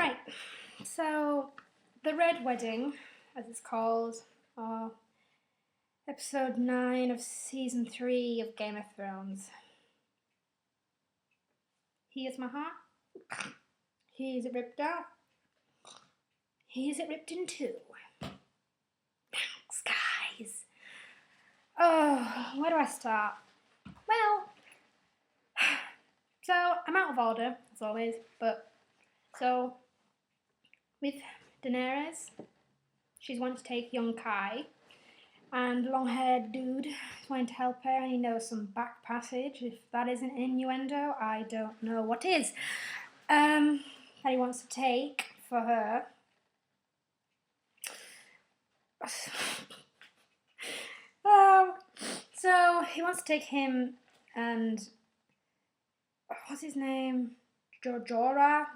Right, so the Red Wedding, as it's called, episode 9 of season 3 of Game of Thrones. Here's my heart. Here's it ripped out. Here's it ripped in two. Thanks, guys. Oh, where do I start? Well, so I'm out of order, as always, but so with Daenerys, she's wanting to take young Kai, and long-haired dude is wanting to help her, and he knows some back passage. If that isn't innuendo, I don't know what is. That he wants to take for her. So he wants to take him and what's his name? Jorah.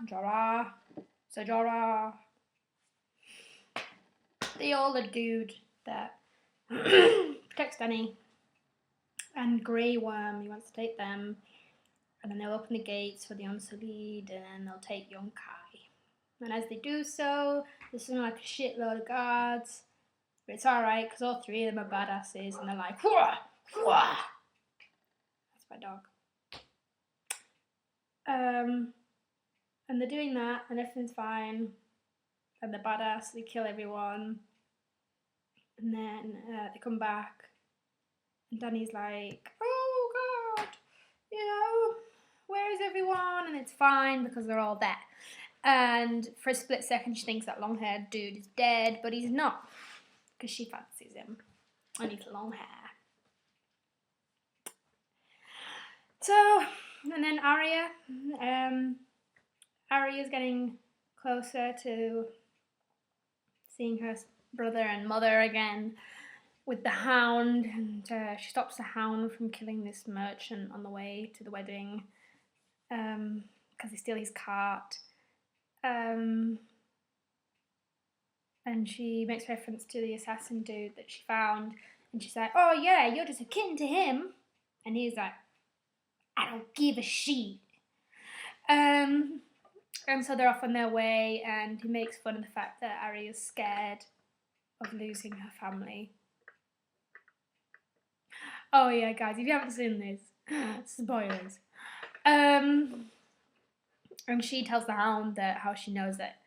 The older dude that protects Dany. And Grey Worm, he wants to take them. And then they'll open the gates for the Unsullied, and they'll take young Kai. And as they do so, there's something like a shitload of guards. But it's alright, because all three of them are badasses, and they're like, whoa, whoa. That's my dog. And they're doing that, and everything's fine. And they're badass, they kill everyone. And then they come back, and Dany's like, oh god, where is everyone? And it's fine, because they're all there. And for a split second, she thinks that long-haired dude is dead, but he's not. Because she fancies him. And he's long hair. So, and then Arya. Arya's getting closer to seeing her brother and mother again with the Hound. And she stops the Hound from killing this merchant on the way to the wedding. Because they steal his cart. And she makes reference to the assassin dude that she found. And she's like, oh yeah, you're just a kitten to him. And he's like, I don't give a shit. And so they're off on their way, and he makes fun of the fact that Arya's scared of losing her family. Oh yeah, guys, if you haven't seen this, spoilers. And she tells the Hound that how she knows that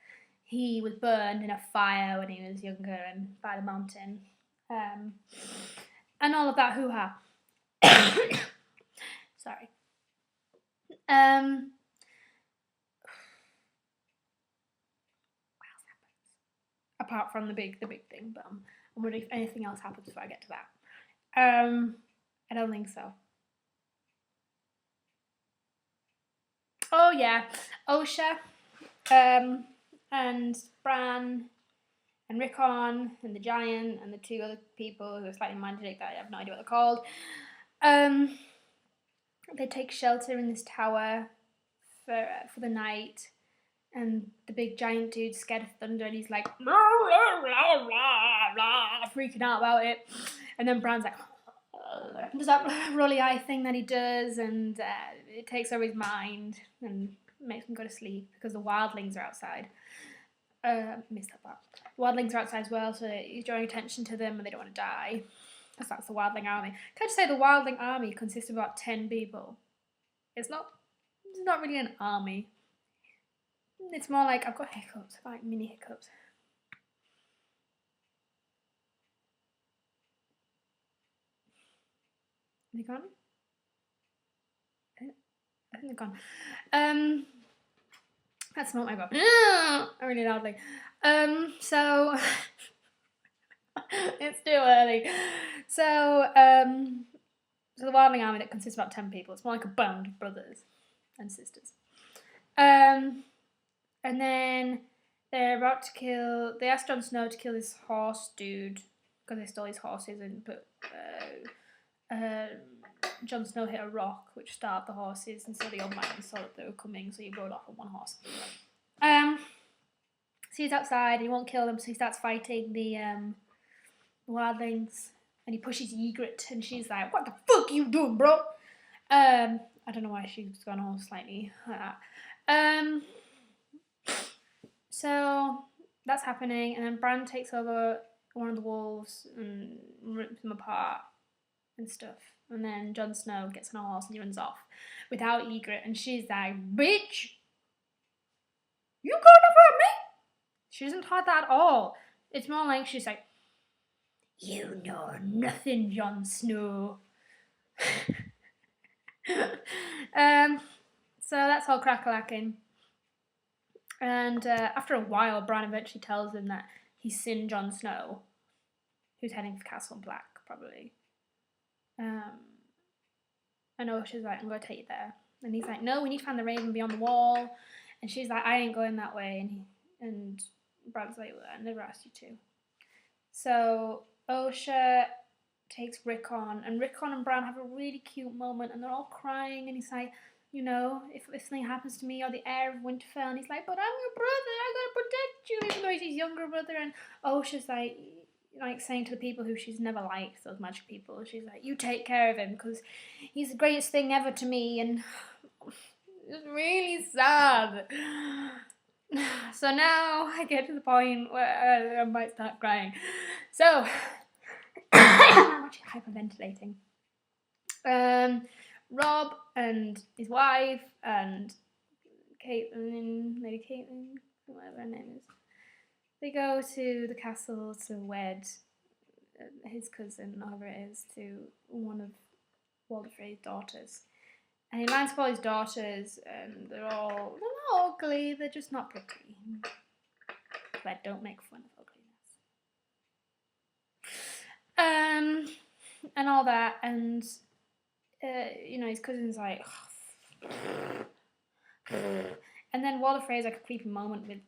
he was burned in a fire when he was younger and by the mountain. And all of that hoo-ha. Sorry. What else happens? Apart from the big thing, but I'm wondering if anything else happens before I get to that. I don't think so. Oh yeah, Osha. And Bran, and Rickon, and the Giant, and the two other people who are slightly magic that I have no idea what they're called. They take shelter in this tower for the night, and the big giant dude's scared of thunder, and he's like, rah, rah, rah, rah, rah, freaking out about it. And then Bran's like, does that rolly eye thing that he does, and it takes over his mind, and makes him go to sleep because the wildlings are outside. Missed that part. The wildlings are outside as well, so he's drawing attention to them and they don't want to die. Because that's the wildling army. Can I just say the wildling army consists of about 10 people? It's not really an army. It's more like, I've got hiccups, I've got like mini hiccups. Are they gone? I think they're gone. That's not my god. Really loudly. So it's too early. So the wildling army that consists of about 10 people. It's more like a band of brothers and sisters. And then they're about to kill. They asked Jon Snow to kill this horse dude because they stole his horses and put. Jon Snow hit a rock which starved the horses, and so the old man saw that they were coming, so he rode off on one horse. So he's outside, he won't kill them, so he starts fighting the wildlings, and he pushes Ygritte, and she's like, what the fuck you doing, bro? I don't know why she's gone all slightly like that. So that's happening, and then Bran takes over one of the wolves and rips them apart and stuff. And then Jon Snow gets on a horse and he runs off without Ygritte, and she's like, "Bitch, you gonna hurt me?" She doesn't talk that at all. It's more like she's like, "You know nothing, Jon Snow." So that's all crack-a-lacking. And after a while, Bran eventually tells him that he's seen Jon Snow, who's heading for Castle Black, probably. And Osha's like, "I'm going to take you there." And he's like, "No, we need to find the raven beyond the wall." And she's like, "I ain't going that way." And Bran's like, "Well, I never asked you to." So Osha takes Rickon, and Rickon and Bran have a really cute moment, and they're all crying, and he's like, "You know, if something happens to me, you're the heir of Winterfell." And he's like, "But I'm your brother, I gotta protect you," even though he's his younger brother. And Osha's like saying to the people who she's never liked, those magic people, she's like, "You take care of him, because he's the greatest thing ever to me." And it's really sad. So now I get to the point where I might start crying. So I'm actually hyperventilating. Rob and his wife and Lady Caitlin, whatever her name is, they go to the castle to wed his cousin, whoever it is, to one of Walder Frey's daughters. And he lines up all his daughters, and they're not ugly, they're just not pretty. But don't make fun of ugliness. And all that, and his cousin's like, and then Walder Frey's like a creepy moment with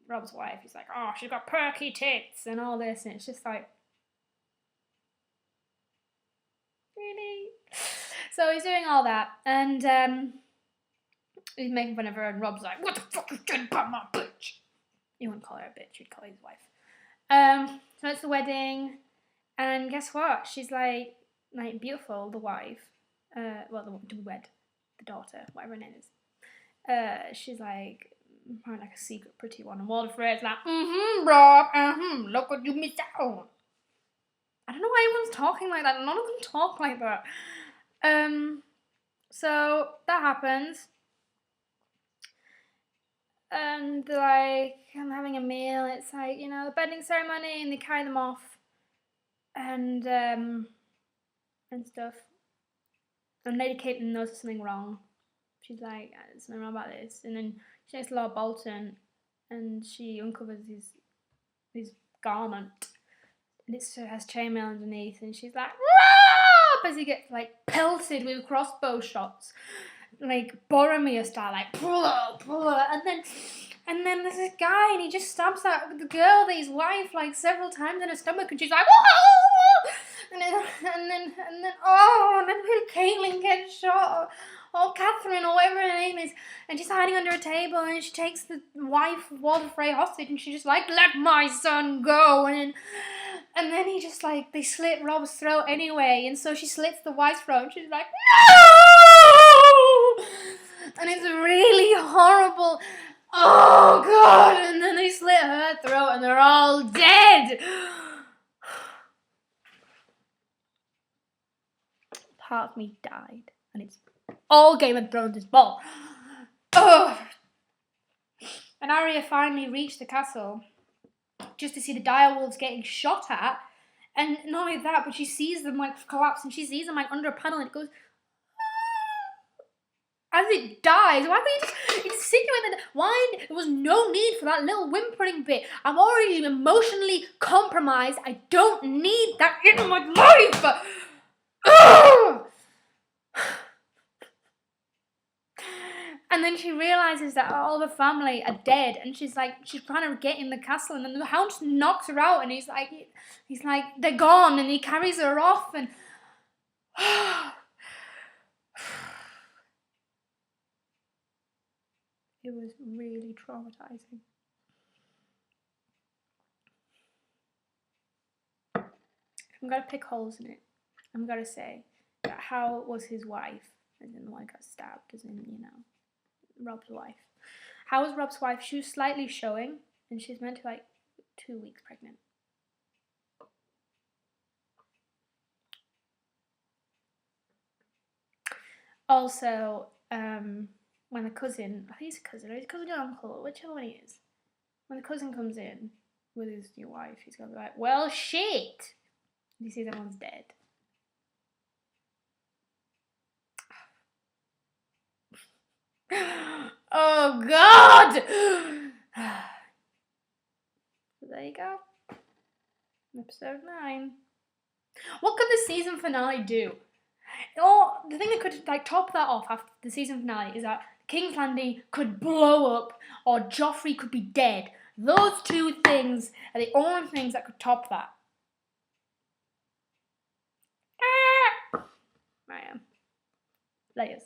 Rob's wife. He's like, "Oh, she's got perky tits," and all this, and it's just like, really? So he's doing all that, and he's making fun of her, and Rob's like, "What the fuck you doing about my bitch?" He wouldn't call her a bitch, he'd call her his wife. So it's the wedding, and guess what? She's like beautiful, the wife. To wed, the daughter, whatever her name is. She's like a secret pretty one, and Walder Frey's like, Rob, look what you missed out. I don't know why everyone's talking like that. None of them talk like that. So that happens, and like I'm having a meal. It's like, the bedding ceremony, and they carry them off, and stuff. And Lady Caitlin notices something wrong. She's like, "There's something wrong about this." And then she takes Lord Bolton, and she uncovers his garment, and it has chainmail underneath, and she's like, "Rob!" as he gets like pelted with crossbow shots, like Boromir style, like and then there's this guy, and he just stabs the girl, his wife, like several times in her stomach, and she's like, "Whoa!" And then Caitlin gets shot, or Catherine, or whatever her name is, and she's hiding under a table, and she takes the wife of Walder Frey hostage, and she's just like, "Let my son go," and then he just like, they slit Rob's throat anyway, and so she slits the wife's throat, and she's like, "No!" And it's really horrible. Oh god! And then they slit her throat, and they're all dead. Part of me died, and it's all Game of Thrones' fault. Ugh. And Arya finally reached the castle just to see the direwolves getting shot at, and not only that, but she sees them like collapse, and she sees them like under a panel, and it goes as it dies. Why can't you just insinuate that? Why? There was no need for that little whimpering bit. I'm already emotionally compromised. I don't need that in my life. And then she realizes that all the family are dead, and she's trying to get in the castle, and then the hound just knocks her out, and he's like, "They're gone," and he carries her off, and it was really traumatizing. If I'm gonna pick holes in it, I'm gonna say that how was his wife, as in the one who got stabbed, as in, Rob's wife. How was Rob's wife? She was slightly showing, and she's meant to be like 2 weeks pregnant. Also, when the cousin, I think he's a cousin, or he's a cousin or uncle, whichever one he is, when the cousin comes in with his new wife, he's gonna be like, well, shit! And he sees everyone's dead. Oh, God! So there you go. Episode 9. What could the season finale do? Or the thing that could like top that off after the season finale is that King's Landing could blow up or Joffrey could be dead. Those two things are the only things that could top that. I am. Layers.